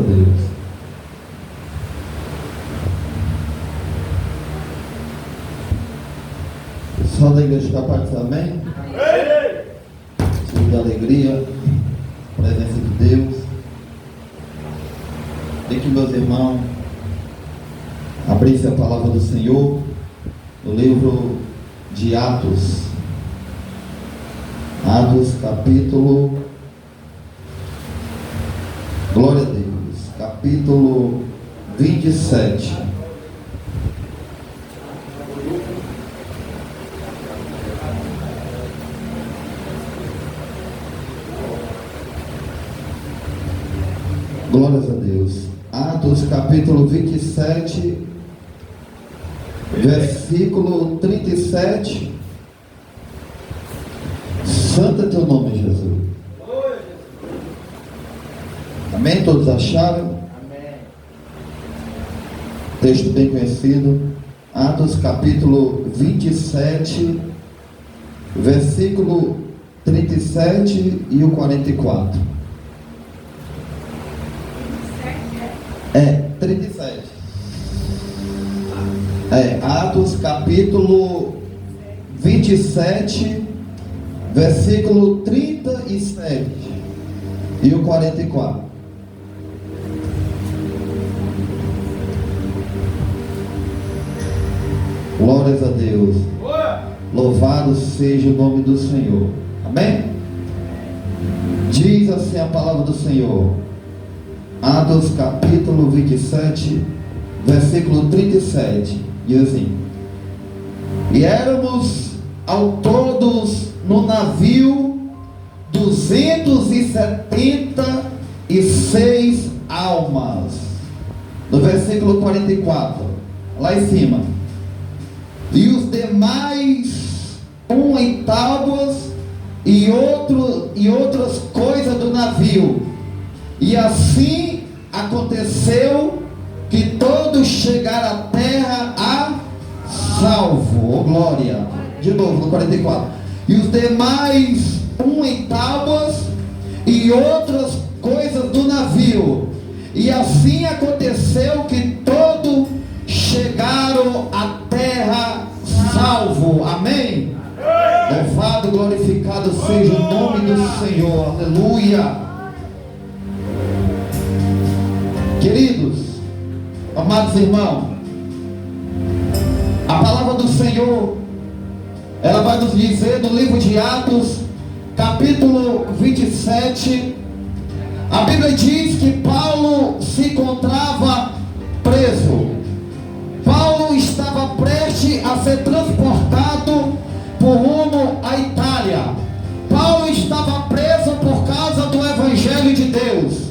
Deus. Só da igreja capaz de dizer amém? Amém. De alegria, presença de Deus. Tem que, meus irmãos, abrir-se a palavra do Senhor no livro de Atos. Atos, capítulo, glória a Deus, capítulo 27. Glórias a Deus. Atos, capítulo 27, versículo 37. Santo é teu nome, Jesus. Amém? Todos acharam? Amém. Texto bem conhecido. Atos, capítulo 27, versículo 37 e o 44. 37. Atos capítulo 27, versículo 37 e o 44. Glórias a Deus. Louvado seja o nome do Senhor. Amém? Diz assim a palavra do Senhor. Atos capítulo 27, versículo 37, diz assim: e éramos ao todos no navio 276 almas. No versículo 44, lá em cima: e os demais em tábuas e outras coisas do navio. E assim aconteceu que todos chegaram à terra a salvo. Oh, glória. De novo, no 44. E os demais em tábuas e outras coisas do navio. E assim aconteceu que todos chegaram à terra salvo. Amém? Louvado, glorificado seja o nome do Senhor. Aleluia. Queridos, amados irmãos, a palavra do Senhor, ela vai nos dizer no livro de Atos, capítulo 27, a Bíblia diz que Paulo se encontrava preso. Paulo estava prestes a ser transportado por rumo à Itália. Paulo estava preso por causa do Evangelho de Deus.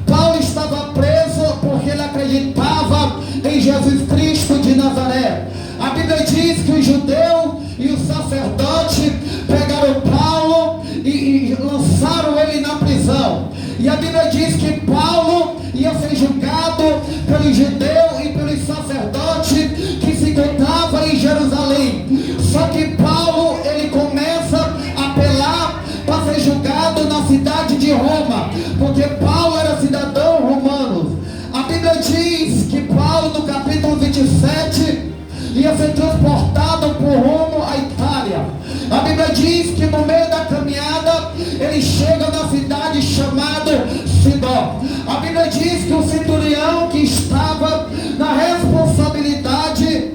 Paulo estava preso porque ele acreditava em Jesus Cristo de Nazaré. A Bíblia diz que o judeu e o sacerdote pegaram Paulo e lançaram ele na prisão. E a Bíblia diz que Paulo ia ser julgado pelo judeu e pelo sacerdote que se encontrava em Jerusalém. Só que Paulo, ele começa a apelar para ser julgado na cidade de Roma, porque Paulo era cidadão romano. A Bíblia diz que Paulo, no capítulo 27, ia ser transportado por rumo à Itália. A Bíblia diz que no meio da caminhada ele chega na cidade chamada Sidó. A Bíblia diz que o centurião que estava na responsabilidade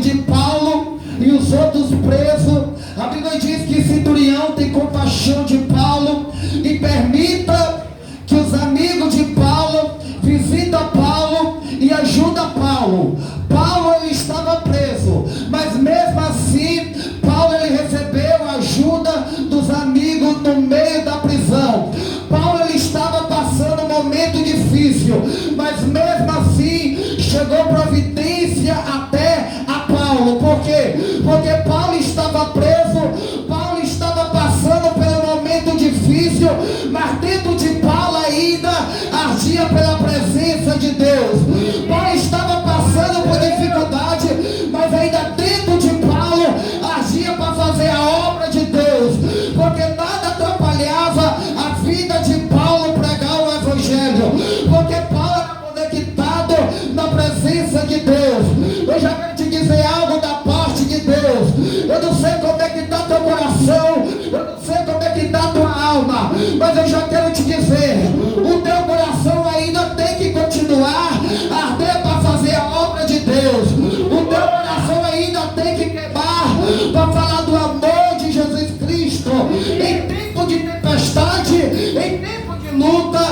de Paulo e os outros presos, a Bíblia diz que o centurião tem compaixão de Paulo e permita que os amigos de Paulo visitem Paulo e ajudam Paulo. Paulo, ele estava preso, mas mesmo assim Paulo, ele recebeu a ajuda dos amigos no meio da prisão. Paulo, ele estava passando um momento difícil, mas mesmo assim chegou providência até a Paulo. Por quê? Porque Paulo estava preso, Paulo estava passando por um momento difícil, mas dentro de Paulo ainda ardia pela presença de Deus. Paulo estava passando por dificuldade, mas ainda dentro de Paulo ardia para fazer a obra de Deus, porque nada atrapalhava a vida de Paulo pregar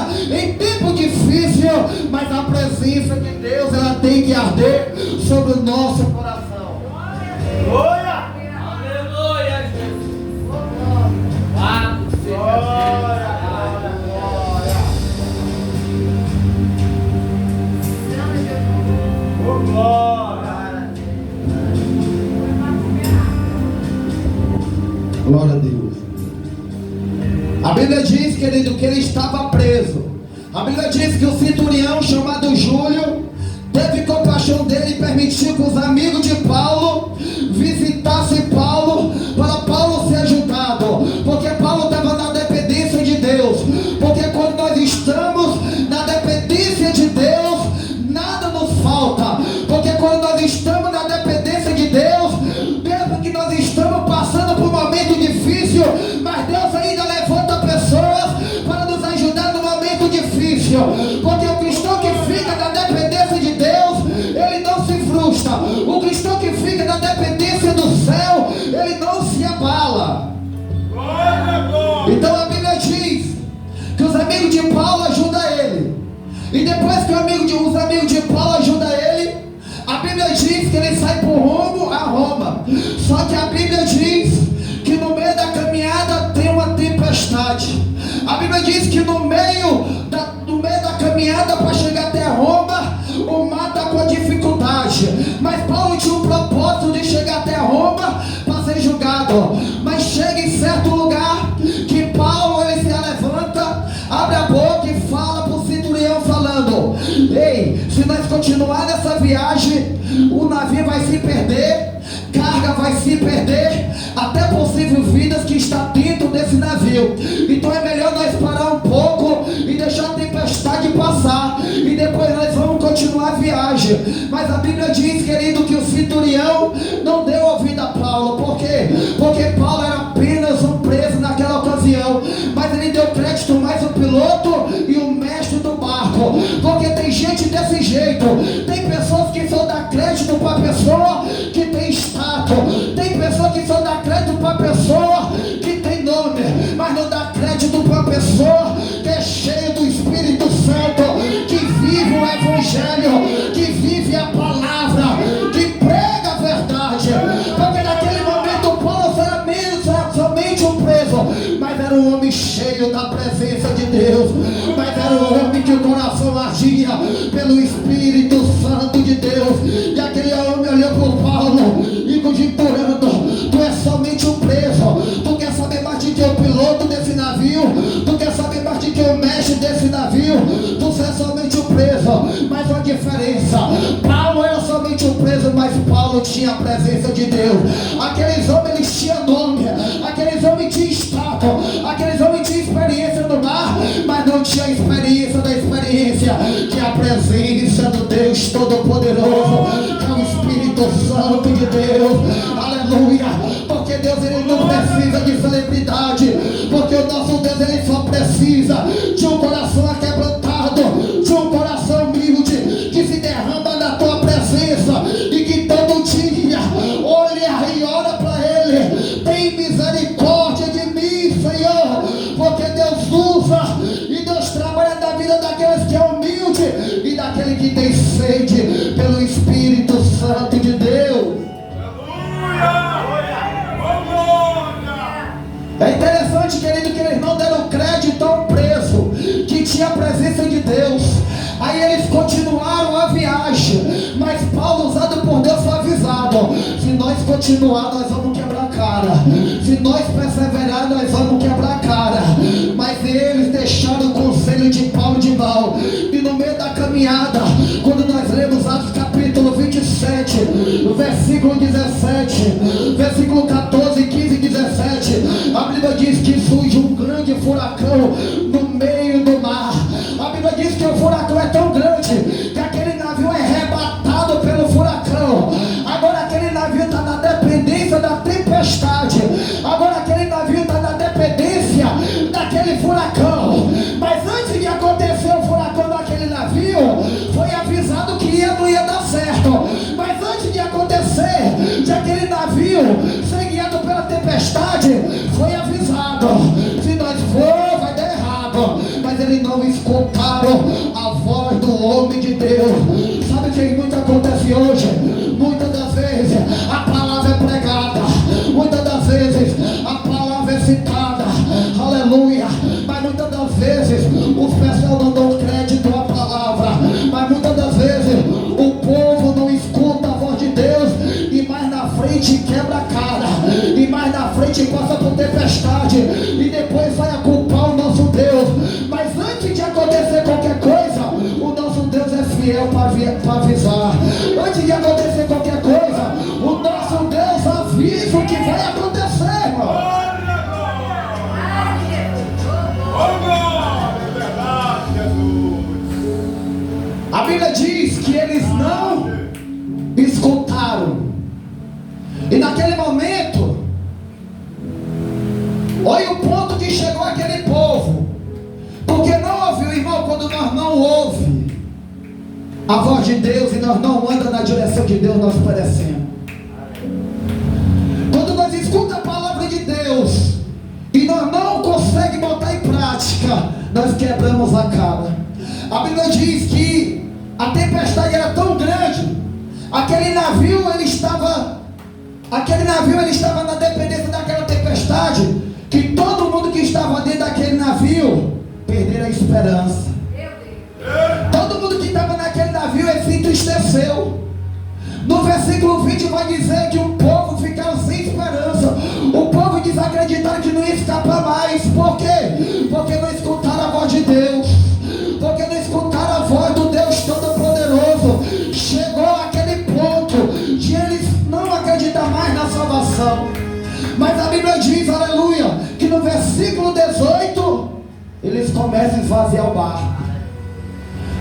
luta, em tempo difícil, mas a presença de Deus, ela tem que arder sobre o nosso coração. Glória! Aleluia, Jesus! Glória! Glória a Deus. A Bíblia diz, querido, que ele estava preso. A Bíblia diz que o centurião chamado Júlio teve compaixão dele e permitiu que os amigos de Paulo visitassem Paulo, para Paulo ser ajudado, porque Paulo estava na dependência de Deus. Porque quando nós estamos na dependência de Deus, nada nos falta. Porque quando nós estamos na dependência de Deus, mesmo que nós estamos passando por um momento difícil, mas Deus ainda levanta pessoas para nos ajudar no momento difícil. Porque o cristão que fica na dependência de Deus, ele não se frustra. O cristão que fica na dependência do céu, ele não se abala. Então a Bíblia diz que os amigos de Paulo ajudam ele. E depois que os amigos de Paulo ajudam ele, a Bíblia diz que ele sai por rumo a Roma. Só que a Bíblia diz que no meio da caminhada tem uma tempestade. A Bíblia diz que no meio da caminhada para chegar até Roma, o mar está com dificuldade. Mas Paulo tinha um propósito de chegar até Roma para ser julgado. Mas chega em certo lugar que Paulo ele se levanta, abre a boca e fala para o centurião falando: ei, se nós continuar nessa viagem, o navio vai se perder, carga vai se perder, até possível vidas que está dentro desse navio. Então é melhor nós parar um pouco e deixar a tempestade passar, e depois nós vamos continuar a viagem. Mas a Bíblia diz, querido, que o centurião não deu ouvido a Paulo. Por quê? Porque Paulo era apenas um preso naquela ocasião, mas ele deu crédito mais ao piloto e o mestre do barco. Porque tem gente desse jeito, tem pessoas que só dá crédito para a pessoa que tem status, tem pessoa que só dá crédito para a pessoa que tem nome, mas não dá crédito para a pessoa que é cheia do Espírito Santo, que vive o Evangelho, que vive a palavra, que prega a verdade. Porque naquele momento Paulo era somente um preso, mas era um homem cheio da presença de Deus, mas era um homem que o coração ardia pelo Espírito Santo de Deus. E aquele homem olhou para o Paulo e conjecturando: tu é somente um preso, tu quer saber mais de que o piloto desse navio, tu quer saber mais de que o mestre desse navio, tu é somente um preso. Mas uma diferença: Paulo era somente um preso, mas Paulo tinha a presença de Deus. Aqueles homens eles tinham nome, aqueles homens tinham status, aqueles homens tinham experiência no mar, mas não tinha experiência da experiência, que é a presença do Deus Todo-Poderoso, que é o Espírito Santo de Deus. Aleluia! Porque Deus ele não precisa de celebridade, porque o nosso Deus ele só precisa de um coração aquebrantado, de um coração humilde, que se derrama na tua presença e que todo dia olha e ora para ele: tem misericórdia de mim, Senhor. Porque Deus usa e Deus trabalha na vida daqueles que é humilde e daquele que tem sede pelo Espírito Santo de Deus. É interessante, querido, que eles não deram crédito a um preso que tinha a presença de Deus. Aí eles continuaram a viagem, mas Paulo, usado por Deus, foi avisado: se nós continuar, nós vamos quebrar a cara, se nós perseverar, nós vamos quebrar a cara. Mas eles deixaram o conselho de Paulo de mão, e no meio da caminhada, quando nós lemos Atos capítulo 27, versículo 17, versículo 14, 15 e 17, a Bíblia diz que surge um grande furacão no meio do mar. A Bíblia diz que o furacão é tão grande que aquele navio é arrebatado pelo furacão. Agora aquele navio está na dependência da tempestade, agora aquele navio está na dependência daquele furacão. Mas antes de acontecer o furacão daquele navio, foi avisado que não escutaram a voz do homem de Deus. Sabe o que muito acontece hoje? Muitas das vezes a palavra é pregada, muitas das vezes a palavra é citada, aleluia, mas muitas das vezes os pessoal não dão crédito à palavra, mas muitas das vezes o povo não escuta a voz de Deus, e mais na frente quebra a cara, e mais na frente passa por tempestade, e depois vai a culpar o nosso Deus. Mas antes de acontecer qualquer coisa, o nosso Deus é fiel para avisar. Antes de acontecer qualquer coisa, o nosso Deus avisa o que vai acontecer, irmão. A Bíblia diz que eles não escutaram. E naquele momento, olha o ponto que chegou aquele povo. Porque não ouviu, irmão, quando nós não ouvimos a voz de Deus e nós não andamos na direção de Deus, nós perecemos. Quando nós escutamos a palavra de Deus e nós não conseguimos botar em prática, nós quebramos a cara. A Bíblia diz que a tempestade era tão grande, aquele navio ele estava na dependência daquela tempestade, que todo mundo que estava dentro daquele navio perderam a esperança. Todo mundo que estava naquele navio se entristeceu. No versículo 20 vai dizer que o povo ficava sem esperança. O povo desacreditaram que não ia escapar mais. Por quê? Porque não escutaram a voz de Deus, porque não escutaram a voz do Deus Todo-Poderoso. Chegou aquele ponto de eles não acreditar mais na salvação. Mas a Bíblia diz, aleluia, que no versículo 18 eles começam a esvaziar o barco.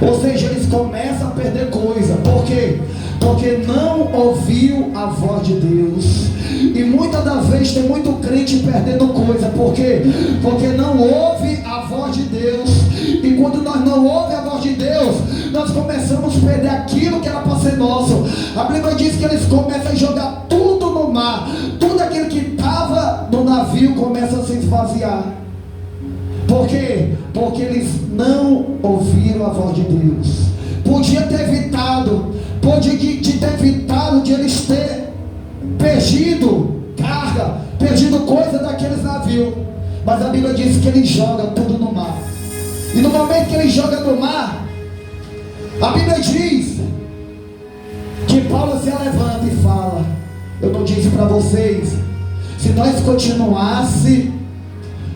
Ou seja, eles começam a perder coisa. Por quê? Porque não ouviu a voz de Deus. E muitas das vezes tem muito crente perdendo coisa. Por quê? Porque não ouve a voz de Deus. E quando nós não ouvimos a voz de Deus, nós começamos a perder aquilo que era para ser nosso. A Bíblia diz que eles começam a jogar tudo no mar. Tudo aquilo que estava no navio começa a se esvaziar. Por quê? Porque eles não ouviram a voz de Deus. Podia ter evitado de eles ter perdido carga, perdido coisa daqueles navios. Mas a Bíblia diz que ele joga tudo no mar. E no momento que ele joga no mar, a Bíblia diz que Paulo se levanta e fala: eu não disse para vocês, se nós continuássemos,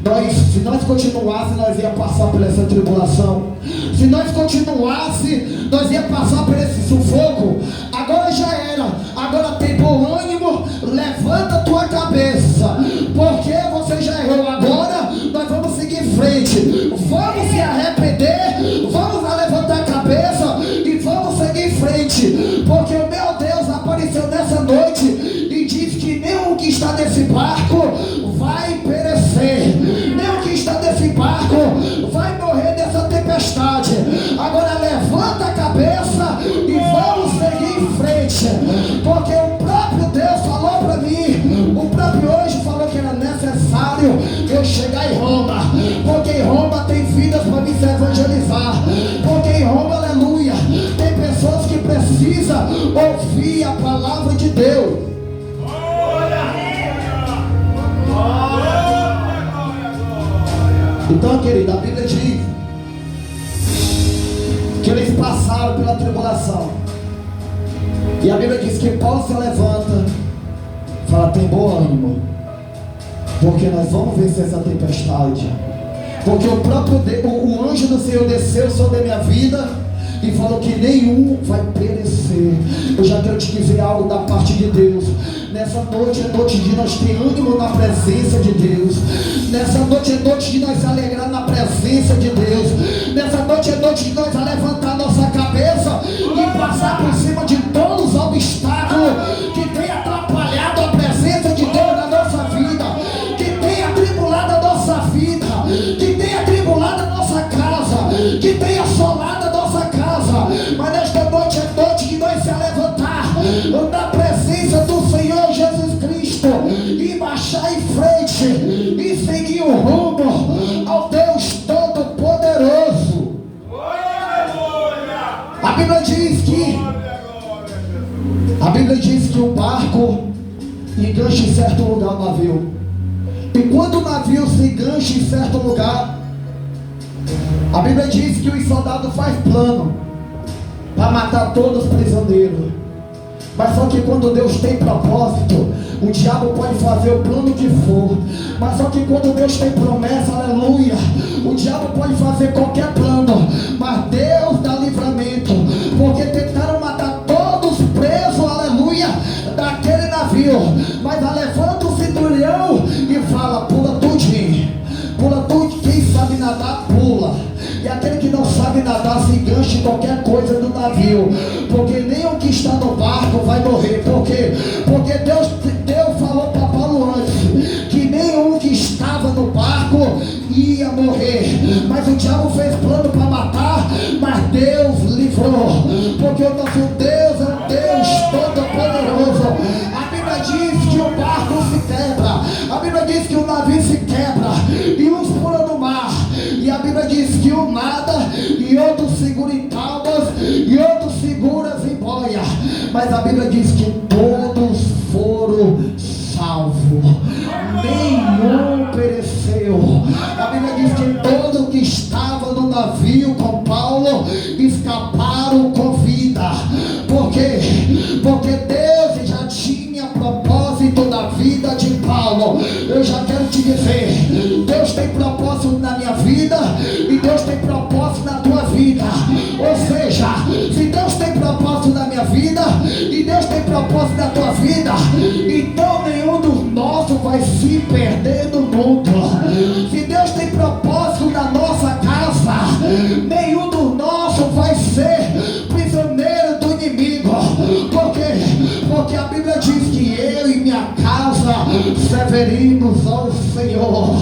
nós ia passar por essa tribulação. Se nós continuássemos, nós ia passar por esse sufoco. Agora já era. Agora tem bom ânimo. Levanta a tua cabeça, porque você já errou. Agora nós vamos seguir em frente. Vamos se arrepender. Vamos levantar a cabeça e vamos seguir em frente. Porque o meu Deus apareceu nessa noite e diz que nenhum que está nesse barco vai perecer. Nem o que está nesse barco vai morrer nessa tempestade. Agora levanta a cabeça e vamos seguir em frente. Porque o próprio Deus falou para mim, o próprio hoje falou que era necessário eu chegar em Roma. Porque em Roma tem vidas para me evangelizar. Porque em Roma, aleluia, tem pessoas que precisam ouvir a palavra de Deus. Então, querido, a Bíblia diz que eles passaram pela tribulação. E a Bíblia diz que Paulo se levanta, fala: tem bom ânimo, porque nós vamos vencer essa tempestade. Porque o próprio o anjo do Senhor desceu sobre a minha vida e falou que nenhum vai perecer. Eu já quero te dizer algo da parte de Deus. Nessa noite é noite de nós ter ânimo na presença de Deus. Nessa noite é noite de nós alegrar na presença de Deus. Nessa noite é noite de nós levantar nossa cabeça e passar por cima de todos os obstáculos que tem atrapalhado a presença de Deus na nossa vida, que tem atribulado a nossa vida, que tem atribulado a nossa casa, que tem assolado a nossa casa. Mas nesta noite é noite de nós se levantar na presença do Senhor Jesus Cristo e marchar em frente e seguir o rumo ao Deus Todo-Poderoso. A Bíblia diz que o barco engancha em certo lugar o navio. E quando o navio se engancha em certo lugar, a Bíblia diz que os soldados fazem plano para matar todos os prisioneiros. Mas só que quando Deus tem propósito, o diabo pode fazer o plano que for. Mas só que quando Deus tem promessa, aleluia, o diabo pode fazer qualquer plano, mas Deus dá livramento. Porque tentaram matar todos presos, aleluia, daquele navio. Mas levanta o centurião e fala: pula tudinho, pula tudo. Quem sabe nadar, pula. E aquele que não sabe nadar se engancha em qualquer coisa do navio, porque nem o que está no barco vai morrer. Por quê? Porque Deus falou para Paulo antes que nenhum que estava no barco ia morrer. Mas o diabo fez plano para matar, mas Deus livrou, porque o nosso Deus é um Deus todo-poderoso. A Bíblia diz que o barco se quebra, a Bíblia diz que o navio se quebra e uns pulam no mar. E a Bíblia diz que um nada e outro segura em tábuas e outro segura em boia. Mas a Bíblia diz que todos foram salvos, nenhum pereceu. A Bíblia diz que todos que estavam no navio com Paulo escaparam com vida. Por quê? Porque Deus já tinha propósito na vida de Paulo. Eu já quero te dizer, Deus tem propósito na minha vida e Deus tem propósito na tua vida. Ou seja, se Deus tem propósito na minha vida e Deus tem propósito na tua vida, então nenhum dos nossos vai se perder no mundo. Se Deus tem propósito na nossa casa, nenhum dos nossos vai ser prisioneiro do inimigo. Por quê? Porque a Bíblia diz que eu e minha casa serviremos ao Senhor.